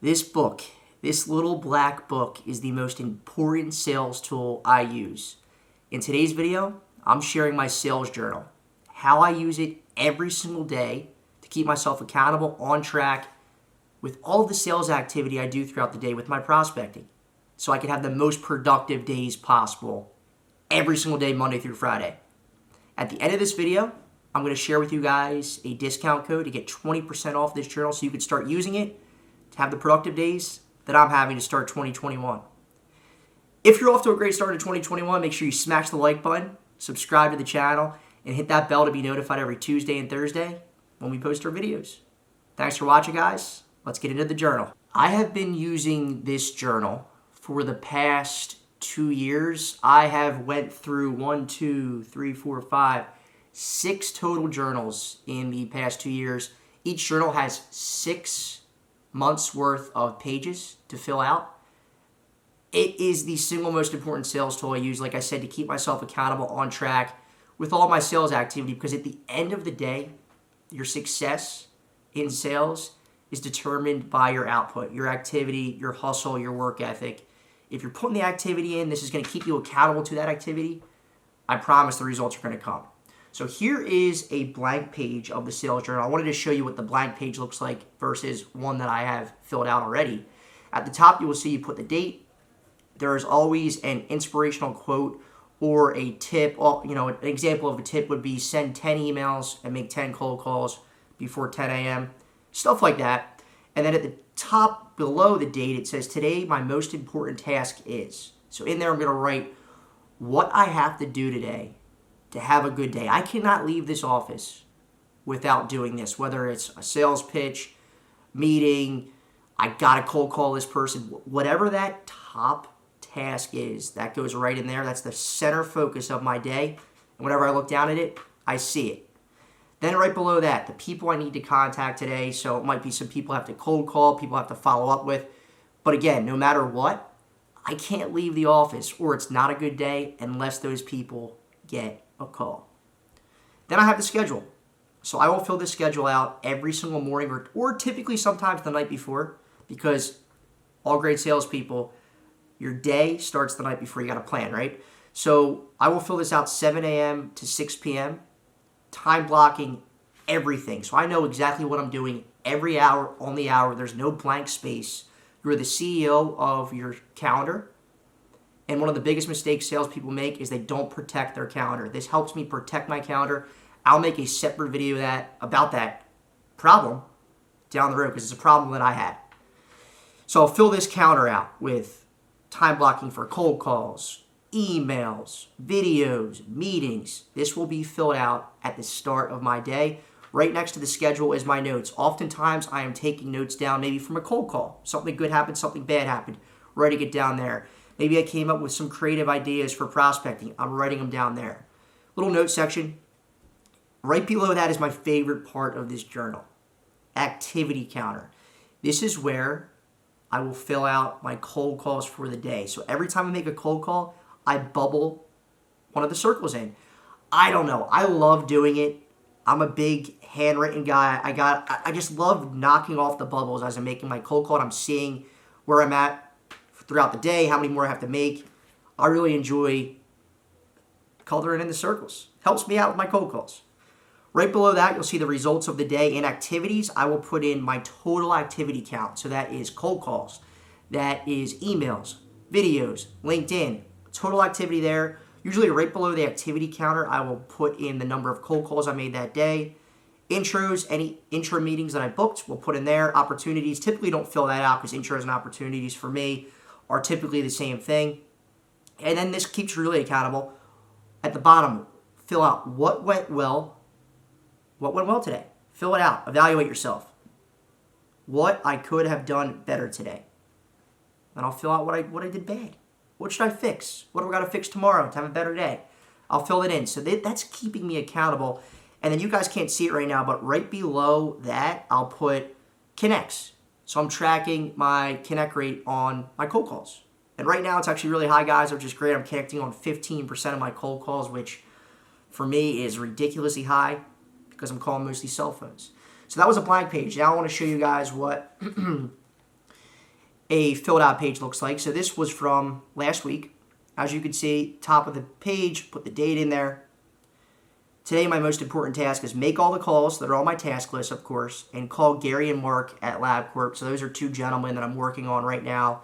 This book, this little black book, is the most important sales tool I use. In today's video, I'm sharing my sales journal, how I use it every single day to keep myself accountable, on track with all of the sales activity I do throughout the day with my prospecting, so I can have the most productive days possible every single day, Monday through Friday. At the end of this video, I'm going to share with you guys a discount code to get 20% off this journal so you can start using it to have the productive days that I'm having to start 2021. If you're off to a great start in 2021, make sure you smash the like button, subscribe to the channel, and hit that bell to be notified every Tuesday and Thursday when we post our videos. Thanks for watching, guys. Let's get into the journal. I have been using this journal for the past 2 years. I have went through 6 total journals in the past 2 years. Each journal has 6 months worth of pages to fill out. It is the single most important sales tool I use, like I said, to keep myself accountable, on track with all my sales activity, because at the end of the day, your success in sales is determined by your output, your activity, your hustle, your work ethic. If you're putting the activity in, this is going to keep you accountable to that activity. I promise the results are going to come. So here is a blank page of the sales journal. I wanted to show you what the blank page looks like versus one that I have filled out already. At the top, you will see you put the date. There is always an inspirational quote or a tip. An example of a tip would be send 10 emails and make 10 cold calls before 10 a.m., stuff like that. And then at the top below the date, it says, today my most important task is. So in there, I'm going to write what I have to do today to have a good day. I cannot leave this office without doing this, whether it's a sales pitch, meeting, I got to cold call this person, whatever that top task is, that goes right in there. That's the center focus of my day. And whenever I look down at it, I see it. Then right below that, the people I need to contact today. So it might be some people I have to cold call, people I have to follow up with. But again, no matter what, I can't leave the office or it's not a good day unless those people get a call. Then I have the schedule. So I will fill this schedule out every single morning or typically sometimes the night before, because all great salespeople, your day starts the night before. You got a plan, right? So I will fill this out 7 a.m. to 6 p.m., time blocking everything. So I know exactly what I'm doing every hour on the hour. There's no blank space. You're the CEO of your calendar. And one of the biggest mistakes salespeople make is they don't protect their calendar. This helps me protect my calendar. I'll make a separate video about that problem down the road, because it's a problem that I had. So I'll fill this calendar out with time blocking for cold calls, emails, videos, meetings. This will be filled out at the start of my day. Right next to the schedule is my notes. Oftentimes I am taking notes down, maybe from a cold call. Something good happened, something bad happened. Writing it down there. Maybe I came up with some creative ideas for prospecting. I'm writing them down there. Little note section. Right below that is my favorite part of this journal. Activity counter. This is where I will fill out my cold calls for the day. So every time I make a cold call, I bubble one of the circles in. I don't know. I love doing it. I'm a big handwritten guy. I just love knocking off the bubbles as I'm making my cold call. I'm seeing where I'm at throughout the day, how many more I have to make. I really enjoy coloring in the circles. Helps me out with my cold calls. Right below that, you'll see the results of the day. In activities, I will put in my total activity count. So that is cold calls. That is emails, videos, LinkedIn. Total activity there. Usually right below the activity counter, I will put in the number of cold calls I made that day. Intros, any intro meetings that I booked, we'll put in there. Opportunities, typically don't fill that out because intros and opportunities for me are typically the same thing. And then this keeps you really accountable. At the bottom, fill out what went well today. Fill it out. Evaluate yourself. What I could have done better today. And I'll fill out what I did bad. What should I fix? What do I got to fix tomorrow to have a better day? I'll fill it in. So that's keeping me accountable. And then you guys can't see it right now, but right below that, I'll put connects. So I'm tracking my connect rate on my cold calls. And right now it's actually really high, guys, which is great. I'm connecting on 15% of my cold calls, which for me is ridiculously high because I'm calling mostly cell phones. So that was a blank page. Now I want to show you guys what a filled out page looks like. So this was from last week. As you can see, top of the page, put the date in there. Today, my most important task is make all the calls that are on my task list, of course, and call Gary and Mark at LabCorp. So those are two gentlemen that I'm working on right now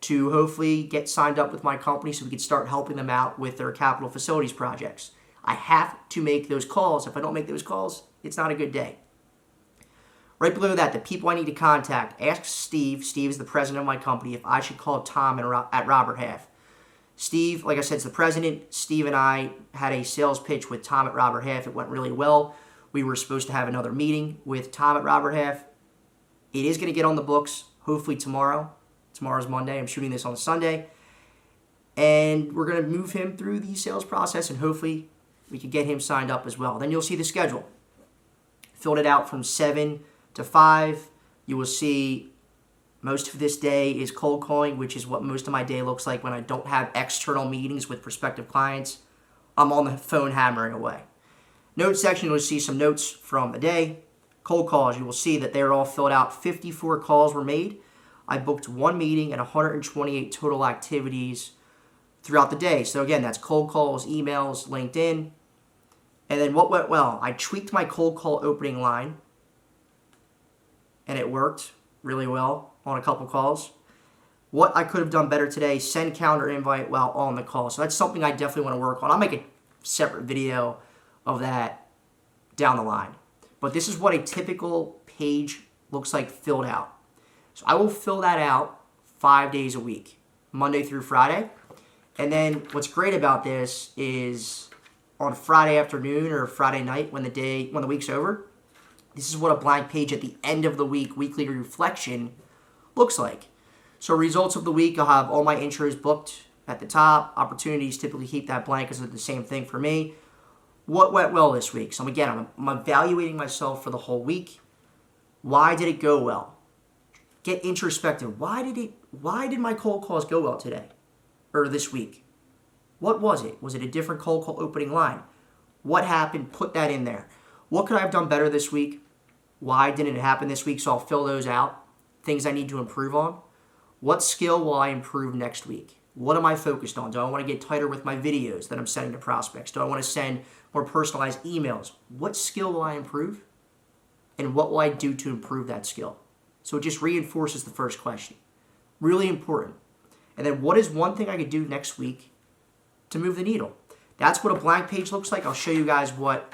to hopefully get signed up with my company so we can start helping them out with their capital facilities projects. I have to make those calls. If I don't make those calls, it's not a good day. Right below that, the people I need to contact, ask Steve. Steve is the president of my company, if I should call Tom at Robert Half. Steve, like I said, is the president. Steve and I had a sales pitch with Tom at Robert Half. It went really well. We were supposed to have another meeting with Tom at Robert Half. It is going to get on the books, hopefully tomorrow. Tomorrow's Monday. I'm shooting this on Sunday. And we're going to move him through the sales process, and hopefully we can get him signed up as well. Then you'll see the schedule. Filled it out from 7 to 5. You will see most of this day is cold calling, which is what most of my day looks like when I don't have external meetings with prospective clients. I'm on the phone hammering away. Notes section, you'll see some notes from the day. Cold calls, you will see that they're all filled out. 54 calls were made. I booked one meeting and 128 total activities throughout the day. So again, that's cold calls, emails, LinkedIn. And then what went well? I tweaked my cold call opening line, and it worked really well on a couple calls. What I could have done better today, send calendar invite while on the call. So that's something I definitely want to work on. I'll make a separate video of that down the line. But this is what a typical page looks like filled out. So I will fill that out 5 days a week, Monday through Friday. And then what's great about this is on Friday afternoon or Friday night when the week's over, this is what a blank page at the end of the week, weekly reflection, looks like. So results of the week, I'll have all my intros booked at the top. Opportunities typically keep that blank because it's the same thing for me. What went well this week? So again, I'm evaluating myself for the whole week. Why did it go well? Get introspective. Why did my cold calls go well today or this week? What was it? Was it a different cold call opening line? What happened? Put that in there. What could I have done better this week? Why didn't it happen this week? So I'll fill those out. Things I need to improve on. What skill will I improve next week? What am I focused on? Do I want to get tighter with my videos that I'm sending to prospects? Do I want to send more personalized emails? What skill will I improve? And what will I do to improve that skill? So it just reinforces the first question. Really important. And then what is one thing I could do next week to move the needle? That's what a blank page looks like. I'll show you guys what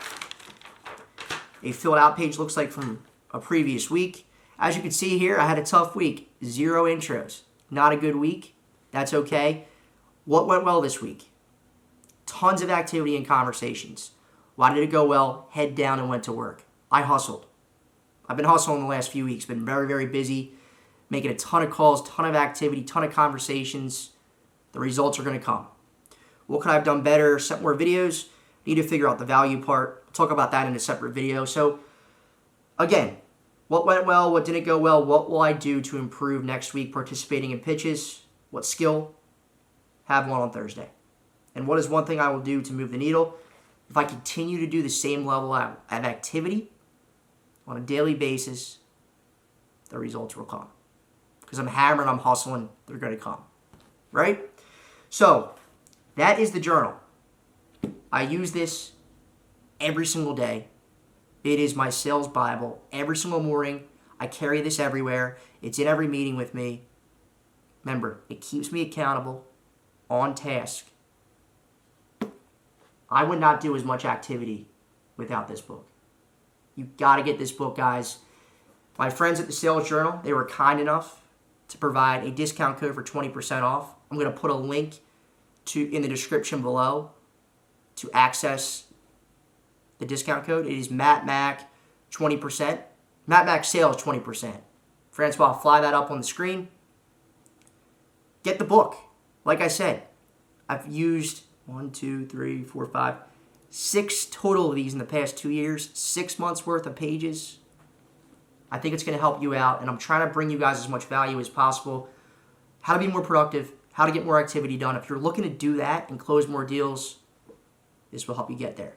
a filled out page looks like from a previous week. As you can see here, I had a tough week. 0 intros. Not a good week. That's okay. What went well this week? Tons of activity and conversations. Why did it go well? Head down and went to work. I hustled. I've been hustling the last few weeks. Been very, very busy. Making a ton of calls, ton of activity, ton of conversations. The results are going to come. What could I have done better? Set more videos. Need to figure out the value part. I'll talk about that in a separate video. So, again, what went well? What didn't go well? What will I do to improve next week participating in pitches? What skill? Have one on Thursday. And what is one thing I will do to move the needle? If I continue to do the same level of activity on a daily basis, the results will come. Because I'm hammering, I'm hustling, they're going to come. Right? So, that is the journal. I use this every single day. It is my sales Bible. Every single morning, I carry this everywhere. It's in every meeting with me. Remember, it keeps me accountable, on task. I would not do as much activity without this book. You got to get this book, guys. My friends at the Sales Journal, they were kind enough to provide a discount code for 20% off. I'm going to put a link in the description below to access the discount code. It is MattMac 20%. MattMac Sales 20%. Francois, I'll fly that up on the screen. Get the book. Like I said, I've used 6 total of these in the past 2 years. 6 months worth of pages. I think it's going to help you out, and I'm trying to bring you guys as much value as possible. How to be more productive, how to get more activity done. If you're looking to do that and close more deals, this will help you get there.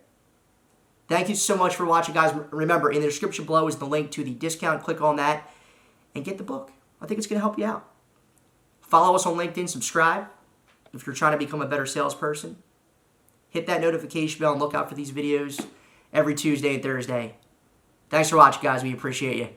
Thank you so much for watching, guys. Remember, in the description below is the link to the discount. Click on that and get the book. I think it's going to help you out. Follow us on LinkedIn, subscribe if you're trying to become a better salesperson. Hit that notification bell and look out for these videos every Tuesday and Thursday. Thanks for watching, guys. We appreciate you.